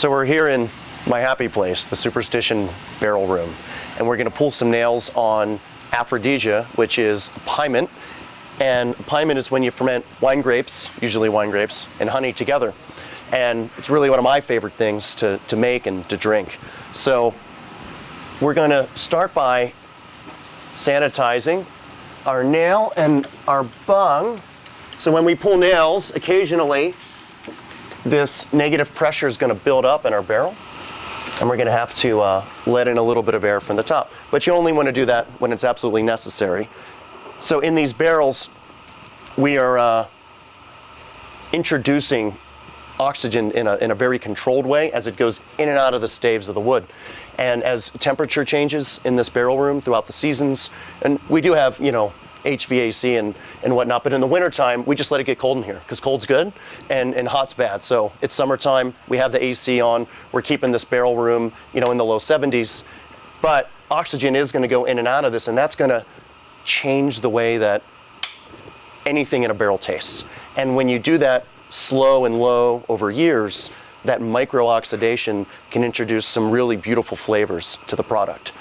So we're here in my happy place, the Superstition barrel room, and we're going to pull some nails on Aphrodisia, which is piment. And piment is when you ferment wine grapes, usually wine grapes, and honey together. And it's really one of my favorite things to make and to drink. So we're going to start by sanitizing our nail and our bung. So when we pull nails, occasionally this negative pressure is going to build up in our barrel, and we're going to have to let in a little bit of air from the top. But you only want to do that when it's absolutely necessary. So in these barrels, we are introducing oxygen in a very controlled way as it goes in and out of the staves of the wood. And as temperature changes in this barrel room throughout the seasons, and we do have, HVAC and whatnot, but in the wintertime, we just let it get cold in here, because cold's good and hot's bad. So it's summertime, we have the AC on, we're keeping this barrel room, in the low 70s, but oxygen is gonna go in and out of this, and that's gonna change the way that anything in a barrel tastes. And when you do that slow and low over years, that micro-oxidation can introduce some really beautiful flavors to the product.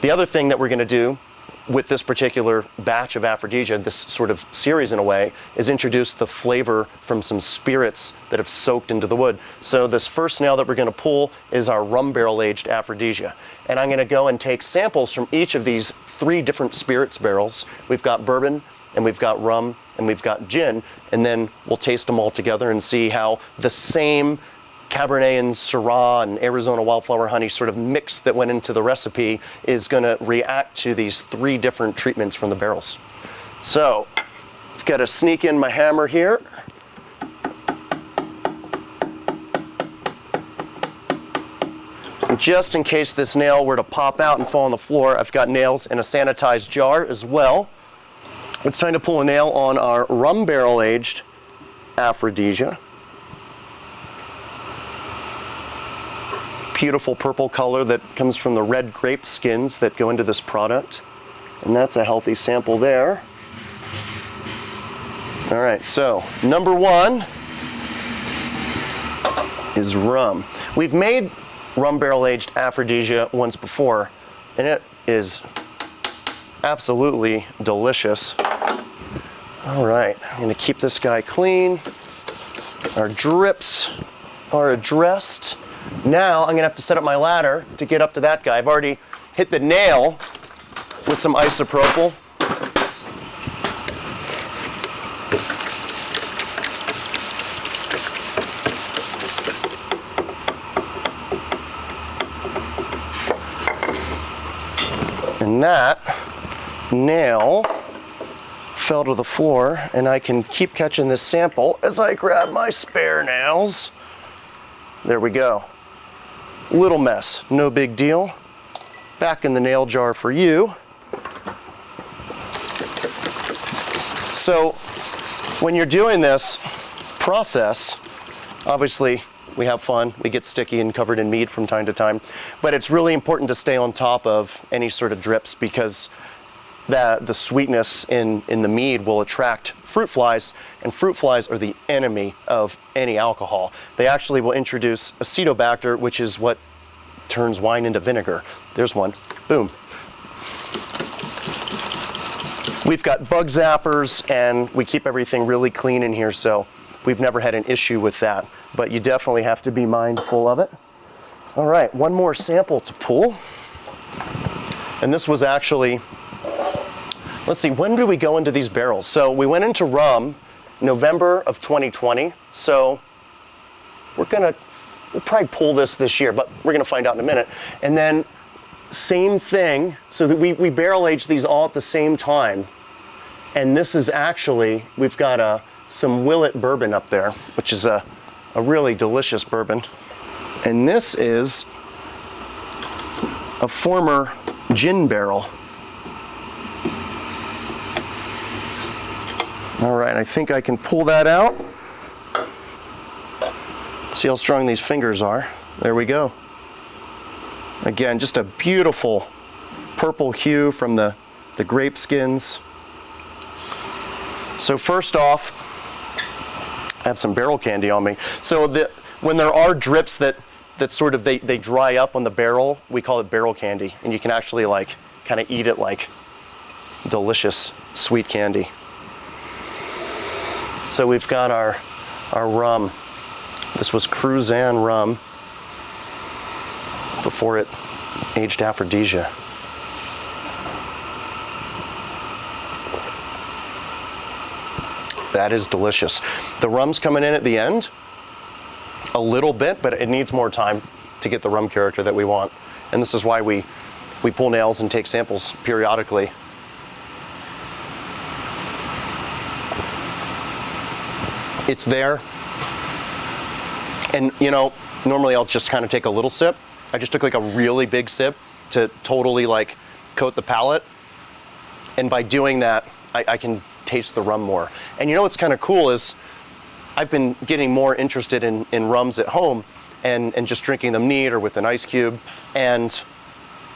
The other thing that we're gonna do with this particular batch of Aphrodisia, this sort of series in a way, is introduce the flavor from some spirits that have soaked into the wood. So this first nail that we're going to pull is our rum barrel aged Aphrodisia. And I'm going to go and take samples from each of these 3 different spirits barrels. We've got bourbon, and we've got rum, and we've got gin, and then we'll taste them all together and see how the same Cabernet and Syrah and Arizona wildflower honey sort of mix that went into the recipe is going to react to these 3 different treatments from the barrels. So I've got to sneak in my hammer here. And just in case this nail were to pop out and fall on the floor, I've got nails in a sanitized jar as well. It's time to pull a nail on our rum barrel aged Aphrodisia. Beautiful purple color that comes from the red grape skins that go into this product. And that's a healthy sample there. All right, so number 1 is rum. We've made rum barrel aged Aphrodisia once before, and it is absolutely delicious. All right, I'm gonna keep this guy clean. Our drips are addressed. Now I'm gonna have to set up my ladder to get up to that guy. I've already hit the nail with some isopropyl. And that nail fell to the floor, and I can keep catching this sample as I grab my spare nails. There we go. Little mess, no big deal. Back in the nail jar for you. So when you're doing this process, obviously we have fun, we get sticky and covered in mead from time to time, but it's really important to stay on top of any sort of drips, because the sweetness in the mead will attract fruit flies, and fruit flies are the enemy of any alcohol. They actually will introduce acetobacter, which is what turns wine into vinegar. There's one. Boom. We've got bug zappers, and we keep everything really clean in here, so we've never had an issue with that, but you definitely have to be mindful of it. All right, one more sample to pull. And this was actually, let's see, when did we go into these barrels? So we went into rum November of 2020. So we'll probably pull this year, but we're gonna find out in a minute. And then same thing, so that we barrel aged these all at the same time. And this is actually, we've got some Willet bourbon up there, which is a really delicious bourbon. And this is a former gin barrel. All right, I think I can pull that out. See how strong these fingers are. There we go. Again, just a beautiful purple hue from the grape skins. So first off, I have some barrel candy on me. So when there are drips that that sort of, they dry up on the barrel. We call it barrel candy, and you can actually like kind of eat it like delicious sweet candy. So we've got our rum. This was Cruzan rum before it aged Aphrodisia. That is delicious. The rum's coming in at the end a little bit, but it needs more time to get the rum character that we want. And this is why we pull nails and take samples periodically. It's there. And you know, normally I'll just kind of take a little sip. I just took like a really big sip to totally like coat the palate. And by doing that, I can taste the rum more. And you know what's kind of cool is I've been getting more interested in rums at home and just drinking them neat or with an ice cube. And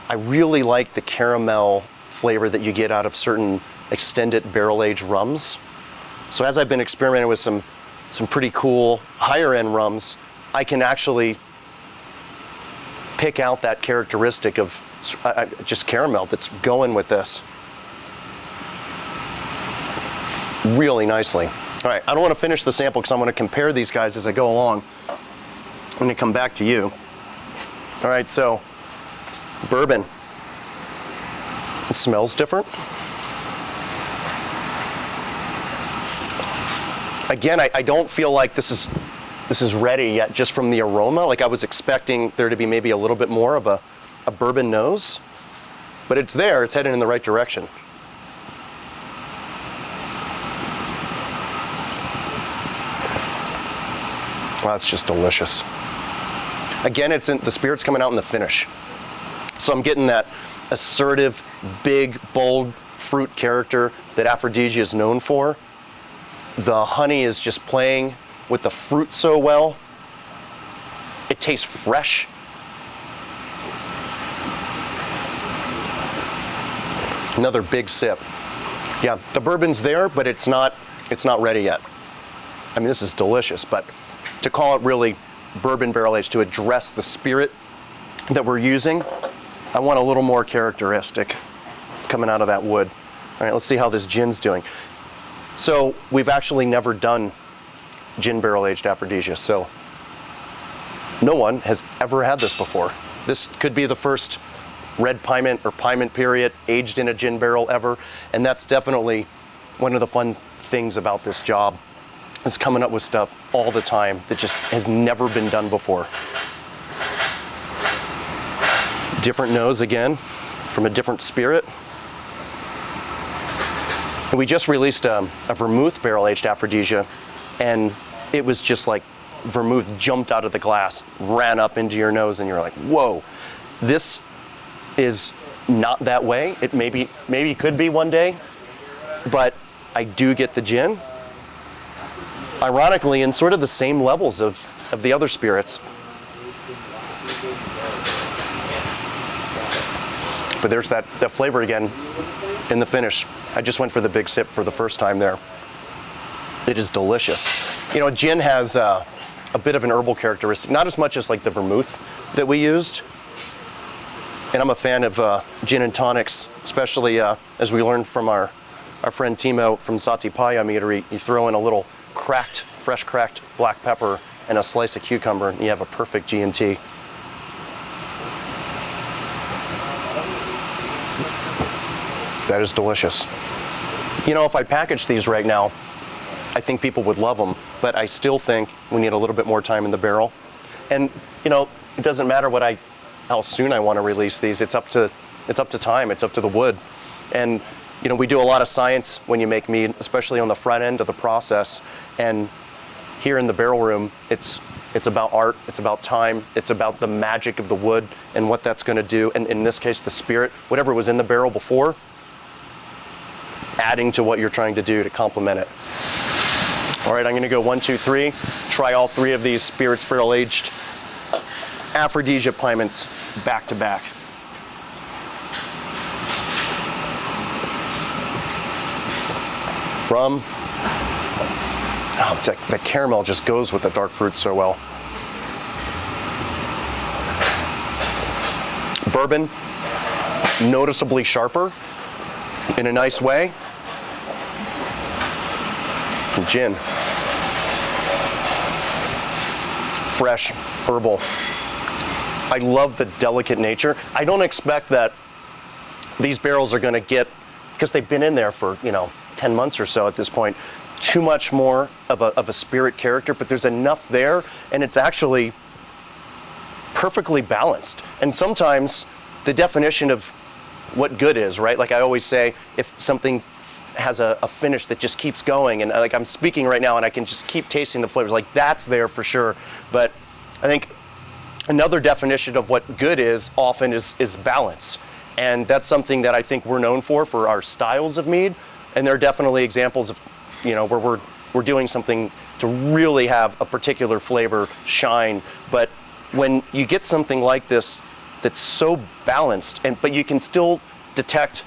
I really like the caramel flavor that you get out of certain extended barrel-aged rums. So as I've been experimenting with some pretty cool higher-end rums, I can actually pick out that characteristic of just caramel that's going with this really nicely. All right, I don't want to finish the sample because I'm going to compare these guys as I go along. I'm going to come back to you. All right, so bourbon. It smells different. Again, I don't feel like this is ready yet just from the aroma. Like I was expecting there to be maybe a little bit more of a bourbon nose, but it's there, it's heading in the right direction. Wow, it's just delicious. Again, the spirit's coming out in the finish. So I'm getting that assertive, big, bold fruit character that Aphrodisia is known for. The honey is just playing with the fruit so well. It tastes fresh. Another big sip. Yeah, the bourbon's there, but it's not ready yet. I mean, this is delicious, but to call it really bourbon barrel aged, to address the spirit that we're using, I want a little more characteristic coming out of that wood. All right, let's see how this gin's doing. So we've actually never done gin barrel aged Aphrodisia, so no one has ever had this before. This could be the first red piment or piment period aged in a gin barrel ever, and that's definitely one of the fun things about this job, is coming up with stuff all the time that just has never been done before. Different nose again, from a different spirit. And we just released a vermouth barrel-aged Aphrodisia, and it was just like vermouth jumped out of the glass, ran up into your nose, and you're like, whoa, this is not that way. It maybe could be one day, but I do get the gin. Ironically, in sort of the same levels of the other spirits. But there's that flavor again in the finish. I just went for the big sip for the first time there. It is delicious. You know, gin has a bit of an herbal characteristic, not as much as like the vermouth that we used. And I'm a fan of gin and tonics, especially as we learned from our friend Timo from Superstition Meadery. You throw in a little fresh cracked black pepper and a slice of cucumber, and you have a perfect G&T. That is delicious. You know, if I package these right now, I think people would love them, but I still think we need a little bit more time in the barrel. And you know, it doesn't matter how soon I want to release these. It's up to time. It's up to the wood. And you know, we do a lot of science when you make mead, especially on the front end of the process. And here in the barrel room, it's about art, it's about time, it's about the magic of the wood and what that's going to do. And in this case, the spirit, whatever was in the barrel before, adding to what you're trying to do to complement it. All right, I'm going to go 1, 2, 3. Try all 3 of these spirits barrel aged Aphrodisia piments back to back. Rum. Oh, the caramel just goes with the dark fruit so well. Bourbon, noticeably sharper in a nice way. And gin. Fresh, herbal. I love the delicate nature. I don't expect that these barrels are going to get, because they've been in there for, 10 months or so at this point, too much more of a spirit character, but there's enough there, and it's actually perfectly balanced. And sometimes the definition of what good is, right? Like I always say, if something has a finish that just keeps going, and like I'm speaking right now and I can just keep tasting the flavors, like that's there for sure. But I think another definition of what good is often is balance. And that's something that I think we're known for our styles of mead. And there are definitely examples of, where we're doing something to really have a particular flavor shine. But when you get something like this that's so balanced, but you can still detect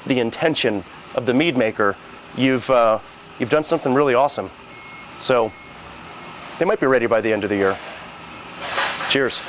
the intention of the mead maker, you've done something really awesome. So they might be ready by the end of the year. Cheers.